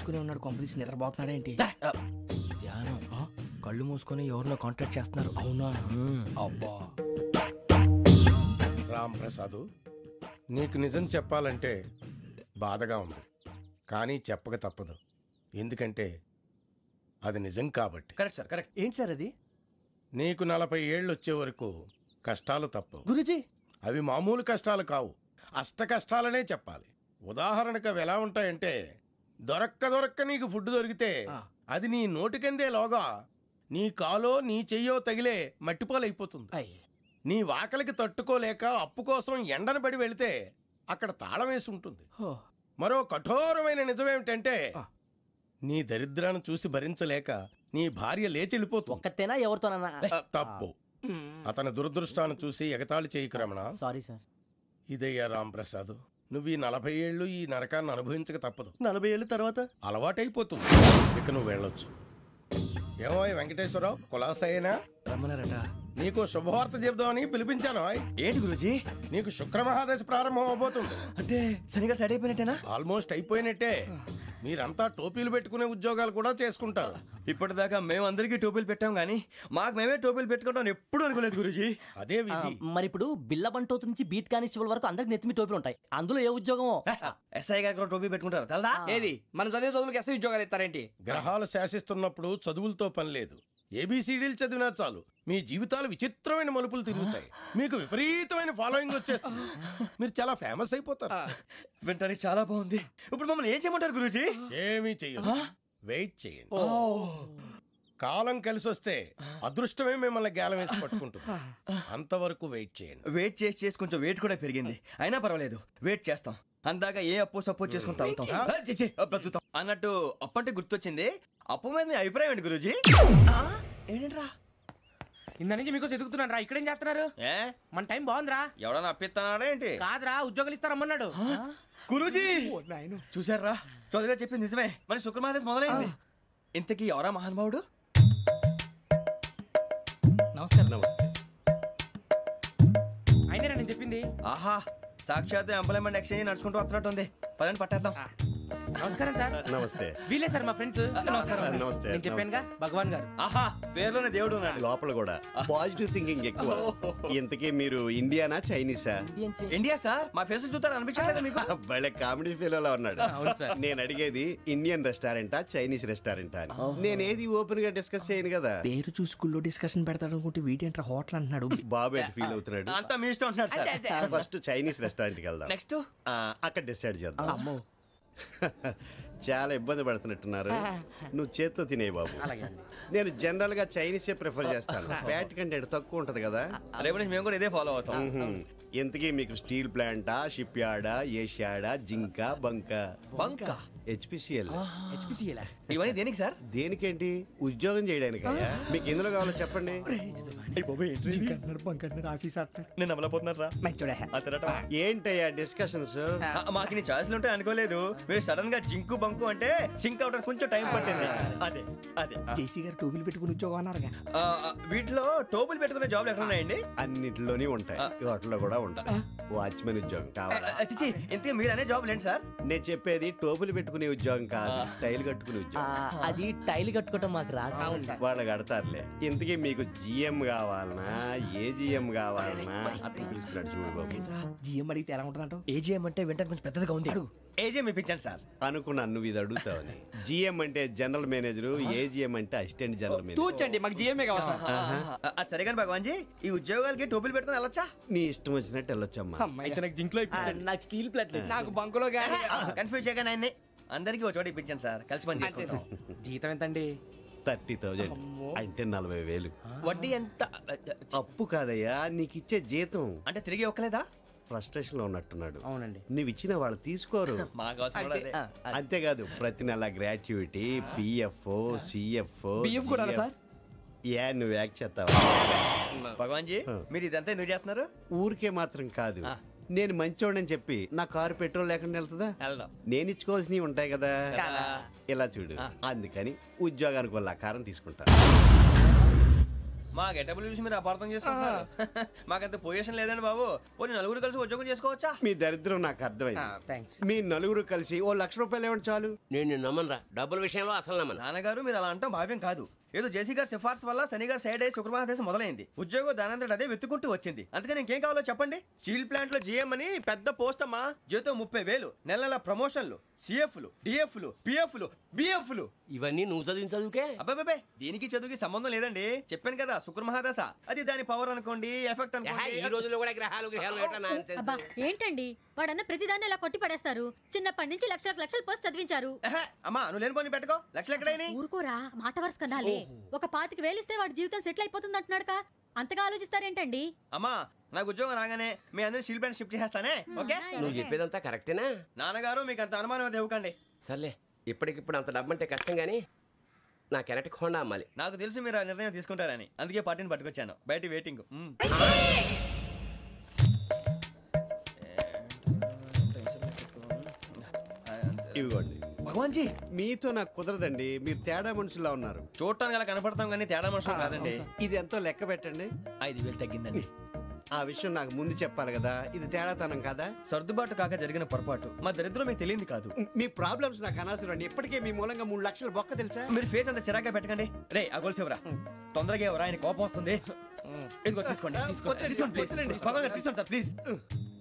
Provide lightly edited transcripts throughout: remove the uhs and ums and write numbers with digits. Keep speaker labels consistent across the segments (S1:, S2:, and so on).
S1: మూసుకునే ఉన్నాడు, కొంపదీసి నిద్రపోతున్నాడేంటి?
S2: ధ్యానం. కళ్ళు మూసుకొని ఎవరినో కాంటాక్ట్ చేస్తున్నారు.
S1: అవునా? అబ్బా
S3: రామ్ ప్రసాద్, నీకు నిజం చెప్పాలంటే బాధగా ఉంది, కానీ చెప్పక తప్పదు. ఎందుకంటే అది నిజం కాబట్టి.
S2: Correct sir, correct. ఏంటి సార్ అది?
S3: నీకు 40 ఏళ్ళు వచ్చే వరకు కష్టాలు తప్పవు
S2: గురూజీ.
S3: అవి మామూలు కష్టాలు కావు, అష్ట కష్టాలనే చెప్పాలి. ఉదాహరణకు అవి ఎలా ఉంటాయంటే, దొరక్క నీకు ఫుడ్ దొరికితే అది నీ నోటికందే లోగా నీ కాలో నీ చెయ్యో తగిలే మట్టిపాలైపోతుంది. నీ వాకలికి తట్టుకోలేక అప్పు కోసం ఎండను పడి వెళితే అక్కడ తాళం వేసి ఉంటుంది. మరో కఠోరమైన నిజమేమిటంటే, నీ దరిద్రాన్ని చూసి భరించలేక నీ భార్య లేచి వెళ్ళిపోతుంది.
S2: ఒక్కతేనా ఎవరితోనన్నా?
S3: తప్పు. అతని దురదృష్టాన్ని చూసి ఎగతాళి చేయకు రమణ.
S2: Sorry sir.
S3: ఇదయ్యా రాంప్రసాద్, నువ్వు ఈ 40 ఏళ్ళు ఈ నరకాన్ని అనుభవించక తప్పదు.
S2: 40 ఏళ్ళ తర్వాత
S3: అలవాటైపోతుంది. ఇక నువ్వు వెళ్ళొచ్చు. ఏమో వెంకటేశ్వరరావు, కులాసైనా
S2: రమ్మన్నారట.
S3: నీకు శుభవార్త చెబుదామని పిలిపించాను.
S2: ఏంటి గురూజీ?
S3: నీకు శుక్రమహాదశ ప్రారంభం అవబోతుంది.
S2: అంటే శనిగా సెట్ అయిపోయినట్టేనా?
S3: ఆల్మోస్ట్ అయిపోయినట్టే. మీరంతా టోపీలు పెట్టుకునే ఉద్యోగాలు కూడా చేసుకుంటారు.
S2: ఇప్పటిదాకా మేమందరికీ టోపీలు పెట్టాం గానీ మాకు మేమే టోపీలు పెట్టుకుంటాం ఎప్పుడు అనుకోలేదు గురూజీ.
S3: అదే విధి.
S4: మరి ఇప్పుడు బిల్ల బంటోతు నుంచి బీట్ కానిస్టేబుల్ వరకు అందరికి నెత్తిమి టోపీలు ఉంటాయి. అందులో ఏ ఉద్యోగం?
S2: ఎస్ఐ గారు కూడా టోపీ పెట్టుకుంటారు తెలదా?
S1: ఏది మన చదువులకు ఎస్ఐ ఉద్యోగాలు ఇస్తారేంటి?
S3: గ్రహాలు శాసిస్తున్నప్పుడు చదువులతో పని లేదు. ఏబిసిడీలు చదివినా చాలు మీ జీవితాలు విచిత్రమైన మలుపులు తిరుగుతాయి. మీకు విపరీతమైన ఫాలోయింగ్ వచ్చేస్తుంది. మీరు చాలా ఫేమస్ అయిపోతారు.
S2: వింటానికి చాలా బాగుంది. ఇప్పుడు మమ్మల్ని ఏం చేయమంటారు గురూజీ?
S3: ఏమీ చెయ్యదు, వెయిట్ చేయండి. కాలం కలిసి వస్తే అదృష్టమే మిమ్మల్ని గేలం వేసి పట్టుకుంటుంది. అంతవరకు వెయిట్ చేయండి.
S2: వెయిట్ చేసి కొంచెం వెయిట్ కూడా పెరిగింది. అయినా పర్వాలేదు, వెయిట్ చేస్తాం. అందాక ఏ అప్పు సపోర్ట్ చేసుకుని తాగుతాం, బ్రతుకుతాం అన్నట్టు. అప్పు అంటే గుర్తొచ్చింది, అప్పు మీద మీ అభిప్రాయం ఏంటి గురూజీ? ఏంటరా
S1: ఇంత నుంచి మీకు ఎదుగుతున్నాను రా. ఇక్కడేం చేస్తున్నారు? మన టైం బాగుందిరా.
S2: ఎవడన్నా అప్పిస్తున్నాడా ఏంటి?
S1: కాదురా, ఉద్యోగాలు ఇస్తారమ్మన్నాడు
S2: గురూజీ. చూసారా, చౌదరిగా చెప్పింది నిజమే. మరి శుక్రమాదేశ్ మొదలైంది. ఇంతకీ ఎవరా మహానుభావుడు?
S1: నమస్కారం. అయినా నేను చెప్పింది.
S2: ఆహా, సాక్షాత్ ఎంప్లాయ్మెంట్ ఎక్స్చేంజ్ నడుచుకుంటూ వస్తున్నట్టు ఉంది. పదండి పట్టేద్దాం.
S1: నమస్కారం సార్.
S5: నమస్తే.
S1: వీలే సార్ మా ఫ్రెండ్స్.
S5: నమస్తే.
S1: నేను చెప్పానుగా, భగవాన్ గారు.
S2: ఆహా, పేరులోనే దేవుడు ఉన్నాడు.
S5: లోపల కూడా పాజిటివ్ థింకింగ్ ఎక్కువ. ఇంతకీ మీరు ఇండియానా చైనీసా?
S2: India sir. మా ఫేస్ చూస్తారు అనిపించలేదు మీకు?
S5: భలే కామెడీ ఫీల్ ఉన్నాడు. నేను అడిగేది ఇండియన్ రెస్టారెంటా చైనీస్ రెస్టారెంటా అని. నేనేది ఓపెన్ గా డిస్కస్ చేయను కదా.
S1: పేరు చూసుకుల్లో డిస్కషన్ పెడతాడు అనుకుంటే వీటేంట్రా హోటల్ అంటున్నాడు.
S5: బాబు ఎట్ ఫీల్ అవుతున్నాడు?
S2: అంతా మీ ఇష్టం ఉంటున్నాడు సార్.
S5: ఫస్ట్ చైనీస్ రెస్టారెంట్ కి వెళ్దాం.
S2: నెక్స్ట్
S5: అక్కడ డిసైడ్ చేద్దాం. చాలా ఇబ్బంది పడుతున్నట్టున్నారు. నువ్వు చేత్తో తినే బాబు. నేను జనరల్ గా చైనీసే ప్రిఫర్ చేస్తాను. ఫ్యాట్ కంటెంట్ తక్కువ ఉంటది కదా.
S2: రేపు నుంచి మేము కూడా ఇదే ఫాలో అవుతాం.
S5: ఇంతకీ మీకు స్టీల్ ప్లాంటా, షిప్ యార్డా, ఏషియాడా, జింక, బంక, హెచ్పిసిఎల్.
S2: ఇవన్నీ దేనికి సార్?
S5: దేనికేంటి? ఉద్యోగం చేయడానికి. మీకు ఎందులో కావాలో చెప్పండి.
S2: నేను అమలపోతున్నారా?
S5: ఏంటయ్యా డిస్కషన్స్?
S2: మాకు నీ ఛాయిస్లు ఉంటాయి అనుకోలేదు. మీరు సడన్ గా జింకు బంకు అంటే సింక్ అవడానికి కొంచెం టైం పట్టింది. అదే అదే
S1: జేసీ గారు టోపీలు పెట్టుకుని ఉద్యోగం అన్నారుగా.
S2: వీటిలో టోపులు పెట్టుకునే జాబ్లు ఎక్కడ ఉన్నాయండి?
S5: అన్నిటిలోనే ఉంటాయి, వాటిలో కూడా ఉంటాయి. వాచ్మెన్ ఉద్యోగం కావాలా?
S2: ఇంతకీ మీరు అనే జాబ్ ఏంటి సార్?
S5: నేను చెప్పేది టోపులు పెట్టుకునే ఉద్యోగం కాదు, టైల్ కట్టుకునే ఉద్యోగం.
S4: అది టైల్ కట్టుకోవటం మాకు రాదు.
S5: వాళ్ళు కడతారులే. ఇంతకీ మీకు జిఎం కావాలనా, ఏ జిఎం కావాలనా? అట్లా పిలుస్తున్నాడు చూడు బాబు.
S1: జిఎం అడిగితే ఎలా ఉంటుందంట?
S2: ఏజిఎం అంటే వెంటనే కొంచెం పెద్దదిగా ఉంది. ఏజిఎం ఇప్పించండి సార్.
S5: అనుకున్నాను నువ్వు ఇది అడుగుతావని. జిఎం అంటే జనరల్ మేనేజర్, ఏజిఎం అంటే అసిస్టెంట్ జనరల్ మేనేజర్.
S1: తూచండి, మాకు జిఎంఏ కావాలి సార్.
S2: అది సరే కానీ భగవాన్ జీ, ఈ ఉద్యోగాలకి టోపులు పెట్టుకుని వెళ్ళొచ్చా?
S5: నీ ఇష్టం వచ్చినట్టు వెళ్ళొచ్చమ్మా.
S1: అయితే నాకు జింక్లో
S4: నాకు స్టీల్ ప్లేట్,
S1: నాకు బంకులో గానీ.
S2: కన్ఫ్యూజ్ చేయగానే ఆయన్ని అందరికీ ఒక చోట ఇప్పించండి సార్. కలిసి పని చేసుకుంటాం.
S1: జీతం ఎంతండి?
S5: 30,000 అంటే 40,000.
S2: వడ్డీ ఎంత?
S5: అప్పు కాదయ్యా, నీకు ఇచ్చే జీతం.
S2: అంటే తిరిగి ఒక్కలేదా?
S5: ఫ్రస్ట్రేషన్ లో ఉన్నట్టున్నాడు.
S1: అవునండి.
S5: నువ్వు ఇచ్చిన వాళ్ళు తీసుకోరు. అంతేకాదు ప్రతి నెల గ్రాట్యుటీ, పిఎఫ్, సిఎఫ్.
S1: కూడా సార్?
S5: ఏ నువ్వు యాక్ట్ చేస్తావా?
S2: భగవాన్ జీ, మీరు ఇదంతా ఎందుకు చేస్తున్నారు?
S5: ఊరికే మాత్రం కాదు, నేను మంచోడని చెప్పి నా కారు పెట్రోల్ లేకుండా వెళ్తుందా? నేను ఇచ్చుకోవాల్సినవి ఉంటాయి కదా. ఇలా చూడు, అందుకని ఉద్యోగానికి వాళ్ళ ఆకారం తీసుకుంటా.
S2: మా గెటబుల్ చూసి మీరు అపార్థం చేసుకుంటున్నారు. మాకంత పొజిషన్ లేదండి బాబు. పోనీ నలుగురు కలిసి ఉద్యోగం చేసుకోవచ్చా?
S5: మీ దరిద్రం నాకు అర్థమైంది. మీ నలుగురు కలిసి ₹1,00,000 ఇవ్వండి చాలు.
S6: నేను నమ్మనరా, డబ్బుల విషయంలో అసలు నమ్మను.
S2: నాన్నగారు మీరు అలా అంటాం భావ్యం కాదు. ఏదో జేసీ గారి సిఫార్సు వల్ల శని గారు సైడ్ అయ్యి శుక్రవారం మొదలైంది. ఉద్యోగం దానంతటి అదే వెతుకుంటూ వచ్చింది. అందుకని ఇంకేం కావాలో చెప్పండి. స్టీల్ ప్లాంట్ లో జీఎం అని పెద్ద పోస్ట్ అమ్మా. జీతం 30,000, నెల నెల ప్రమోషన్లు, సిఎఫ్లు, డిఎఫ్లు, పిఎఫ్లు, బిఎఫ్లు.
S6: ఇవన్నీ నువ్వు చదివిన చదువుకే?
S2: అబ్బాబే దీనికి చదువుకి సంబంధం లేదండి. చెప్పాను కదా శుక్ర మహాదశ. అది దాని పవర్ అనుకోండి, ఎఫెక్ట్ అనుకోండి.
S6: ఈ రోజుల్లో కూడా గ్రహాలు
S7: అబ్బా ఏంటండి వాడన్న ప్రతిదాన్ని ఇలా కొట్టి పడేస్తారు. చిన్నప్పటి నుంచి లక్షల పోస్ట్ చదివించారు.
S2: అమ్మా నువ్వు లేని పోనీ పెట్టుకో. లక్షలు ఎక్కడైనా
S7: ఊరుకోరా, మాట వరుస కదాలే. ఒక 25,000 ఇస్తే వాడి జీవితం సెటిల్ అయిపోతుంది అంటున్నాడుగా. అంతగా ఆలోచిస్తారేంటండి?
S2: అమ్మా నాకు ఉద్యోగం రాగానే మీ అందరూ స్టీల్ ప్లాంట్ షిఫ్ట్ చేస్తానే. ఓకే
S6: నువ్వు చెప్పేదంతా కరెక్టేనా?
S2: నాన్నగారు మీకు అంత అనుమానం అయితే ఇవ్వకండి.
S6: సర్లే, ఇప్పటికిప్పుడు అంత డబ్బు అంటే కష్టం గానీ నా కెనటిక్ హోండా అమ్మాలి.
S2: నాకు తెలుసు మీరు ఆ నిర్ణయం తీసుకుంటారని, అందుకే పార్టీని పట్టుకొచ్చాను. బయట వెయిటింగ్.
S5: ఇవ్వండి.
S2: భగవాన్ జీ
S5: మీతో నాకు కుదరదండి. మీరు తేడా మనుషుల్లా ఉన్నారు.
S2: చూడటానికి అలా కనపడతాం కానీ తేడా మనుషులు కాదండి.
S5: ఇది ఎంతో లెక్క పెట్టండి.
S2: 5,000 తగ్గిందండి.
S5: ఆ విషయం నాకు ముందు చెప్పాలి కదా. ఇది తేడాతనం కదా.
S2: సర్దుబాటు కాక జరిగిన పొరపాటు. మా దరిద్రం మీకు తెలియదు కాదు.
S5: మీ ప్రాబ్లమ్స్ నాకు అనవసరం అండి. ఇప్పటికే మీ మూలంగా 3 లక్షల బొక్క తెలుసా.
S2: మీరు ఫేస్ అంత చిరాగ్గా పెట్టకండి. రే ఆ గొలుసేవరా తొందరగా ఎవరా, ఆయన కోపం వస్తుంది. ఇదిగో తీసుకోండి. భగవాన్ గారు తీసుకోండి సార్ ప్లీజ్.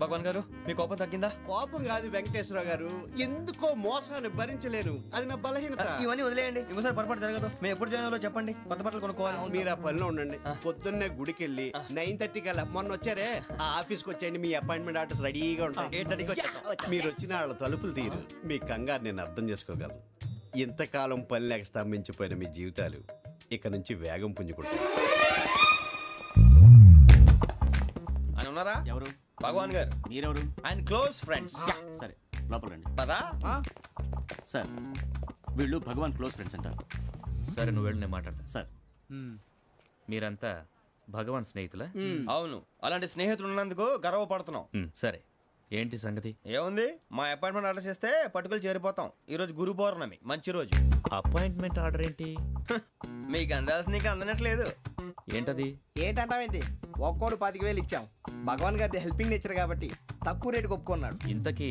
S2: భగవాన్ గారు మీ కోపం తగ్గిందా?
S5: కోపం కాదు వెంకటేశ్వర గారు, ఎందుకో మోసాన్ని భరించలేను. అది నా బలహీనత.
S2: ఇవన్నీ వదిలేయండి. ఇంకోసారి పొరపాటు జరగదు. మేము ఎప్పుడు జాయిన్ అవ్వాలో చెప్పండి. కొత్త బట్టలు కొనుక్కోవాలి.
S5: మీరు ఆ పనిలో ఉండండి. పొద్దున్నే గుడికి వెళ్ళి 9:30 కల్లా, మొన్న వచ్చారే ఆ ఆఫీస్కి వచ్చేయండి. మీ అపాయింట్మెంట్ ఆర్డర్స్ రెడీగా ఉంటాయి.
S2: 8:30కి వచ్చేస్తాం.
S5: మీరు వచ్చిన వాళ్ళ తలుపులు తీరు. మీ కంగారు నేను అర్థం చేసుకోగలను. ఇంతకాలం పని లేక స్తంభించిపోయిన మీ జీవితాలు ఇక నుంచి వేగం పుంజుకుంటాయి.
S2: ఆయన ఉన్నారా?
S8: ఎవరు?
S2: భగవాన్ గారు.
S8: మీరెవరు?
S2: ఆయన క్లోజ్ ఫ్రెండ్స్.
S8: సరే లోపల రండి.
S2: పదా
S8: సార్ వీళ్ళు భగవాన్ క్లోజ్ ఫ్రెండ్స్ అంటారు.
S9: సరే నువ్వు వెళ్ళి నేను మాట్లాడతా.
S8: సార్
S9: మీరంతా భగవాన్ స్నేహితులా?
S2: అవును, అలాంటి స్నేహితులు ఉన్నందుకు గర్వపడుతున్నాం.
S9: సరే ఏంటి సంగతి?
S2: ఏముంది, మా అపాయింట్మెంట్ ఆర్డర్ చేస్తే పట్టుకులు చేరిపోతాం. ఈ రోజు గురు పౌర్ణమి, మంచి రోజు.
S9: అపాయింట్మెంట్ ఆర్డర్ ఏంటి?
S2: మీకు అందాల్సిన నీకు అందనట్లేదు.
S9: ఏంటది?
S10: ఏంటంటావేంటి? ఒక్కోడు 25,000 ఇచ్చాం. భగవాన్ గారి హెల్పింగ్ నేచర్ కాబట్టి తక్కువ రేటుకి ఒప్పుకున్నాడు.
S9: ఇంతకీ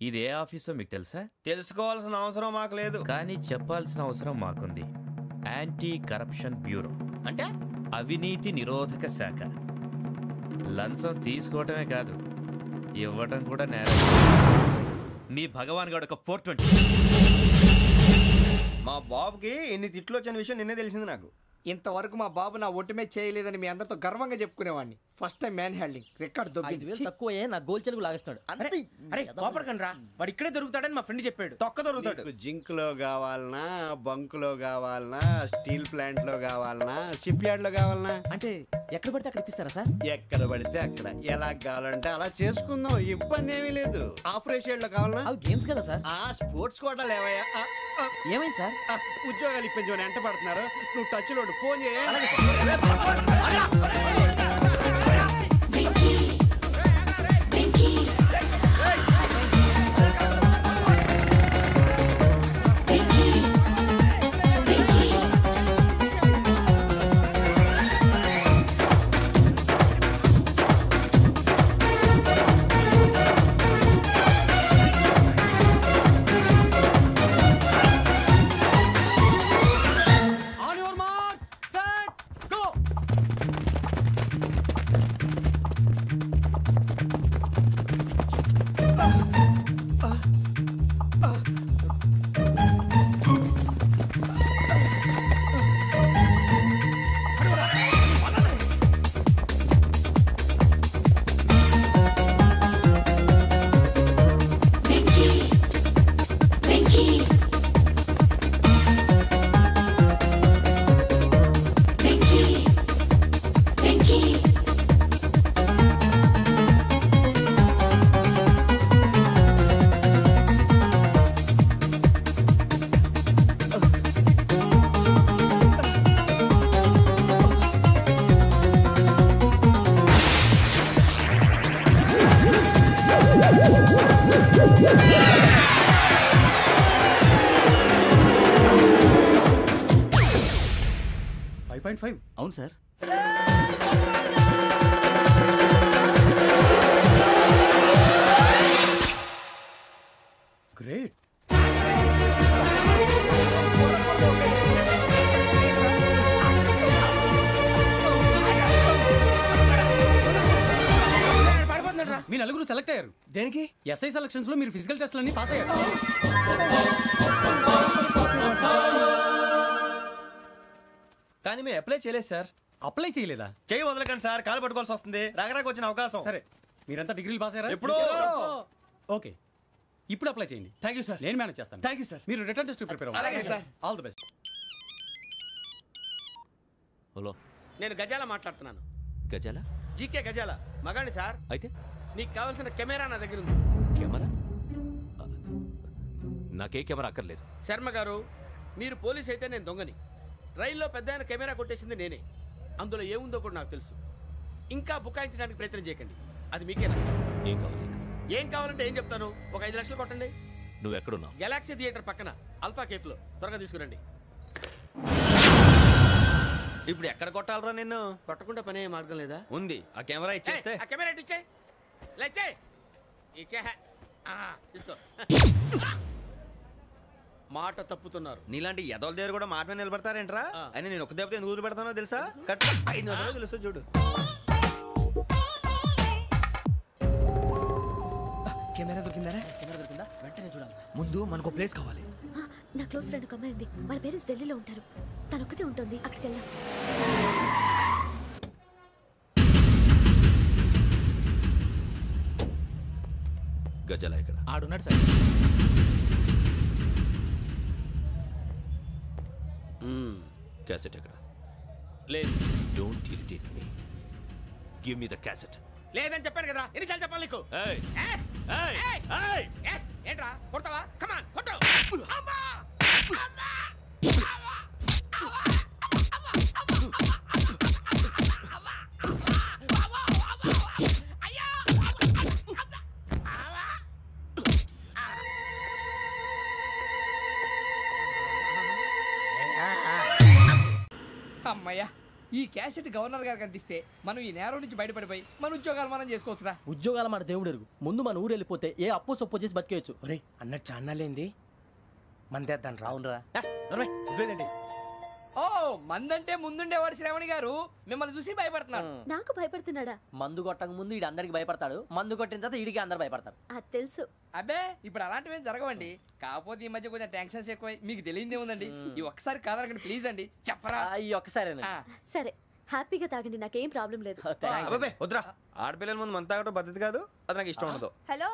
S9: ఇది ఏ ఆఫీసో మీకు తెలుసా?
S2: తెలుసుకోవాల్సిన అవసరం మాకు లేదు,
S9: కానీ చెప్పాల్సిన అవసరం మాకుంది. యాంటీ కరప్షన్ బ్యూరో
S2: అంటే
S9: అవినీతి నిరోధక శాఖ. లంచం తీసుకోవటమే కాదు, ఇవ్వటం కూడా నేరం. మీ భగవాన్ గారు ఒక 420.
S2: మా బాబుకి ఇన్ని తిట్లు వచ్చిన విషయం నిన్నే తెలిసింది నాకు.
S10: ఇంతవరకు మా బాబు నా ఒట్టుమే చేయలేదని మీ అందరితో గర్వంగా చెప్పుకునేవాడిని. First time man handing record
S4: 5,000 తక్కువే నా గోల్ చెలుగు లాగేస్తున్నాడు.
S1: అరే కోపడకండి రా, వాడు ఇక్కడే దొరుకుతాడని మా ఫ్రెండ్ చెప్పాడు.
S2: తొక్క దొరుకుతాడు.
S5: జింక్ లో కావాలనా, బంక్ లో కావాలనా, స్టీల్ ప్లాంట్ లో కావాలనా, షిప్ యార్డ్ లో కావాలనా?
S4: అంటే ఎక్కడ పడితే అక్కడ ఇప్పిస్తారా సార్?
S5: ఎక్కడ పడితే అక్కడ, ఎలా కావాలంటే అలా చేసుకుందాం. ఇబ్బంది ఏమీ లేదు. ఆపరేషన్ లో కావాలనా?
S4: అవి గేమ్స్ కదా సార్.
S5: ఆ స్పోర్ట్స్ కోటా లేవయ్యా.
S4: ఏమైంది సార్?
S5: ఉద్యోగాలు ఇప్పించమని ఎంట పడుతున్నారు. నువ్వు టచ్ లో ఫోన్ చేయ.
S8: 5.5 అవును సార్.
S1: గ్రేట్.
S8: మీ నలుగురు సెలెక్ట్ అయ్యారు.
S2: దేనికి?
S8: ఎస్ఐ సెలక్షన్స్ లో మీరు ఫిజికల్ టెస్ట్ అన్ని పాస్ అయ్యారు.
S2: కానీ మేము అప్లై చేయలేదు సార్.
S8: అప్లై చేయలేదా?
S2: చేయి వదలకండి సార్, కాలు పట్టుకోవాల్సి వస్తుంది. రాగరాకు వచ్చిన అవకాశం.
S8: సరే, మీరంతా డిగ్రీలు పాస్ అయ్యారా?
S2: ఎప్పుడో.
S8: ఓకే, ఇప్పుడు అప్లై చేయండి.
S2: Thank you sir.
S8: నేను మేనేజ్ చేస్తాను.
S2: Thank you sir.
S8: మీరు రిటర్న్ టెస్ట్ ప్రిపేర్
S2: అలాగే sir.
S8: All the best.
S9: Hello,
S6: నేను గజాల మాట్లాడుతున్నాను.
S9: గజాల?
S6: జీకే గజాల మగాండి సార్.
S9: అయితే
S6: నీకు కావాల్సిన కెమెరా నా దగ్గర ఉంది.
S9: కెమెరా? నాకే కెమెరా అక్కర్లేదు.
S6: శర్మ గారు, మీరు పోలీస్ అయితే నేను దొంగని. రైల్లో పెద్ద ఆయన కెమెరా కొట్టేసింది నేనే. అందులో ఏముందో కూడా నాకు తెలుసు. ఇంకా బుకాయించడానికి ప్రయత్నం చేయకండి, అది మీకే నష్టం.
S9: ఏం కావాలి?
S6: ఏం కావాలంటే ఏం చెప్తాను. ఒక 5 లక్షలు కొట్టండి.
S9: నువ్వు ఎక్కడున్నావు?
S6: గెలాక్సీ థియేటర్ పక్కన అల్ఫా కేఫ్లో. త్వరగా తీసుకురండి.
S2: ఇప్పుడు ఎక్కడ కొట్టాలరా నిన్ను?
S6: కొట్టకుండా పనే మార్గం లేదా?
S2: ఉంది. ఆ కెమెరా ఇచ్చేస్తే.
S6: ఆ కెమెరా ఇచ్చే లేచే ఇచ్చే తీసుకో. మాట తప్పుతున్నారు.
S2: నీలాంటి ఎదల దగ్గర కూడా మాట మీద నిలబడతారేంట్రా? అయినా నేను ఒక దెబ్బతో ఎందుకు పెడతానో తెలుసా? కట్ 5 నిమిషాలు తెలుసు చూడు.
S10: కెమెరా దొరికిందా?
S4: వెంటనే చూడాలి.
S2: ముందు మనకు ప్లేస్ కావాలి.
S7: నా క్లోజ్ ఫ్రెండ్ ఒక అమ్మాయి ఉంది. వాళ్ళ పేరెంట్స్ ఢిల్లీలో ఉంటారు. తను ఒక్కతే ఉంటుంది. అక్కడికి వెళ్దాం.
S9: గజాల ఇక్కడ
S8: ఆడున్నాడు సార్.
S9: క్యాసెట్ ఎక్కడ?
S6: లేదు.
S9: Don't irritate me. Give me the cassette.
S6: లేదని చెప్పాను కదా, ఎన్నిసార్లు చెప్పాలి నీకు? ఏంట్రా కొడతావా? కమాన్ కొట్టు.
S10: అమ్మయ్యా, ఈ క్యాసెట్ గవర్నర్ గారికి అందిస్తే మనం ఈ నేరం నుంచి బయటపడిపోయి మన ఉద్యోగాలు మనం చేసుకోవచ్చురా.
S4: ఉద్యోగాల మాట దేవుడు ఎరుగు. ముందు మన ఊరు వెళ్ళిపోతే ఏ అప్పు సొప్పు చేసి బతికేయచ్చు.
S1: ఒరే అన్నట్టు చాన్నాలేంది మందేద్దాం రా.
S4: అవునరా?
S10: ఓ, మందంటే ముందుండేవాడు శ్రావణి గారు మిమ్మల్ని చూసి భయపడుతున్నాడు.
S7: నాకు భయపడుతున్నాడా?
S4: మందు కొట్టక ముందు ఈడు అందరికి భయపడతాడు. మందు కొట్టిన తర్వాత ఈడికి అందరు భయపడతారు.
S7: అది తెలుసు.
S10: అబ్బే, ఇప్పుడు అలాంటివి ఏం జరగవండి. కాకపోతే ఈ మధ్య కొంచెం టెన్షన్స్ ఎక్కువై మీకు తెలియదే ఉందండి. ఈ ఒక్కసారి కాదనకండి ప్లీజ్ అండి, చెప్పరా?
S4: ఈ ఒక్కసారి
S7: సరే, హ్యాపీగా తాగండి, నాకేం ప్రాబ్లం లేదు.
S2: వద్దురా, ఆడపిల్లల ముందు మన తాగటం పద్ధతి కాదు. అది నాకు ఇష్టం ఉండదు.
S11: హలో,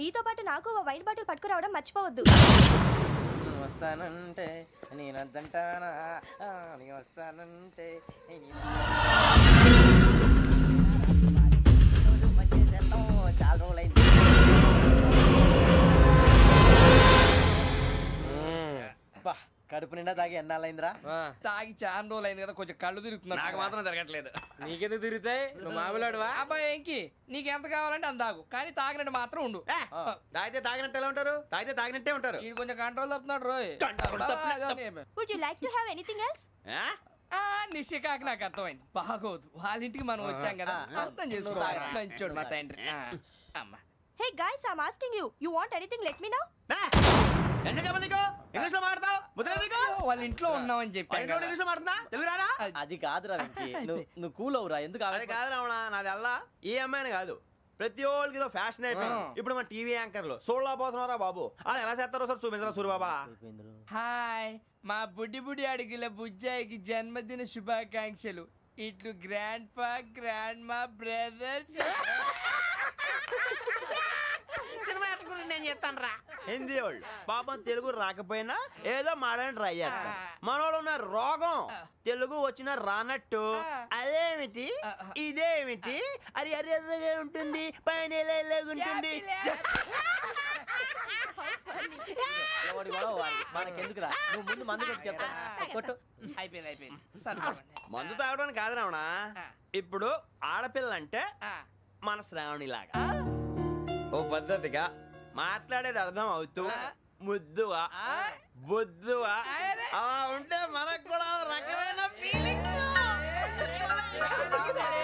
S11: మీతో పాటు నాకు ఓ వైట్ బాటిల్ పట్టుకురావడం మర్చిపోవద్దు.
S4: వస్తానంటే నేనంటానా, వస్తానంటే చాలా రోజులైంది. కడుపు నిండా తాగి ఎన్నాళ్ళైందిరా?
S10: తాగి చాలా రోజులు అయింది కదా, కొంచెం కళ్ళు తిరుగుతున్నాడు.
S2: నాకు మాత్రం జరగట్లేదు.
S6: నీకెందుకు తిరుగుతాయి? నువ్వు మామూలుడువా?
S10: అబ్బాయి ఏంకి నీకు ఎంత కావాలంటే అంత తాగు, కానీ తాగినట్టు మాత్రం ఉండు.
S2: తాగితే తాగినట్టు ఎలా ఉంటారు? తాగితే తాగినట్టే ఉంటారు.
S10: ఇది కొంచెం కంట్రోల్ తప్పుతున్నాడు రోయ్.
S11: Would you like to have anything else?
S10: నిశ్చికాకి నాకు అర్థమైంది. బాగోదు, వాళ్ళ ఇంటికి మనం వచ్చాం కదా, అర్థం చేసుకోవాలి. మంచోడు మా తండ్రి. అమ్మ,
S11: hey guys, I am asking you, you want anything let me know.
S2: English లో మాట్లాడతావు?
S10: వాళ్ళ ఇంట్లో ఉన్నామని చెప్పాను.
S2: ఇంగ్లీష్ లో మాట్లాడుతున్నా? తెలుగు రాదా?
S4: అది కాదురా వెంకీ, నువ్వు కూల్ అవురా. ఎందుకు
S2: అది కాదు రావణ, నాది అల్లా ఏ అమ్మాయిని కాదు, ప్రతి ఒళ్ళకి ఇదో ఫ్యాషన్ అయిపోయింది. ఇప్పుడు మన టీవీ యాంకర్లు సోళ్ళ పోతున్నారా బాబు? వాళ్ళు ఎలా చేస్తారో సార్ చూపించరా సూరిబాబా.
S10: హాయ్, మా బుడ్డి బుడి అడిగిల బుజ్జాయికి జన్మదిన శుభాకాంక్షలు. ఇట్లు గ్రాండ్ ఫా గ్రాండ్ మా బ్రదర్స్.
S2: సినిమా గురించి నేను చెప్తాను రా. హిందీ వాళ్ళు పాపం తెలుగు రాకపోయినా ఏదో మాడని ట్రై చేస్తారు. మనోళ్ళు ఉన్న రోగం తెలుగు వచ్చిన రానట్టు అదేమిటి ఇదేమిటి అది అరిగా ఉంటుంది, పైన ఉంటుంది.
S4: మనకెందుకురా, నువ్వు ముందు మందు కొట్టి చెప్తాను. కొట్టు.
S10: అయిపోయింది.
S2: మందు తాగడానికి కాదు రావణ. ఇప్పుడు ఆడపిల్లంటే మన శ్రావణిలాగా ఓ పద్ధతిగా మాట్లాడేది అర్థం అవుతూ ముద్దువా బొద్దువా అలా ఉంటే మనకు కూడా రకమైన ఫీలింగ్స్.
S10: సరే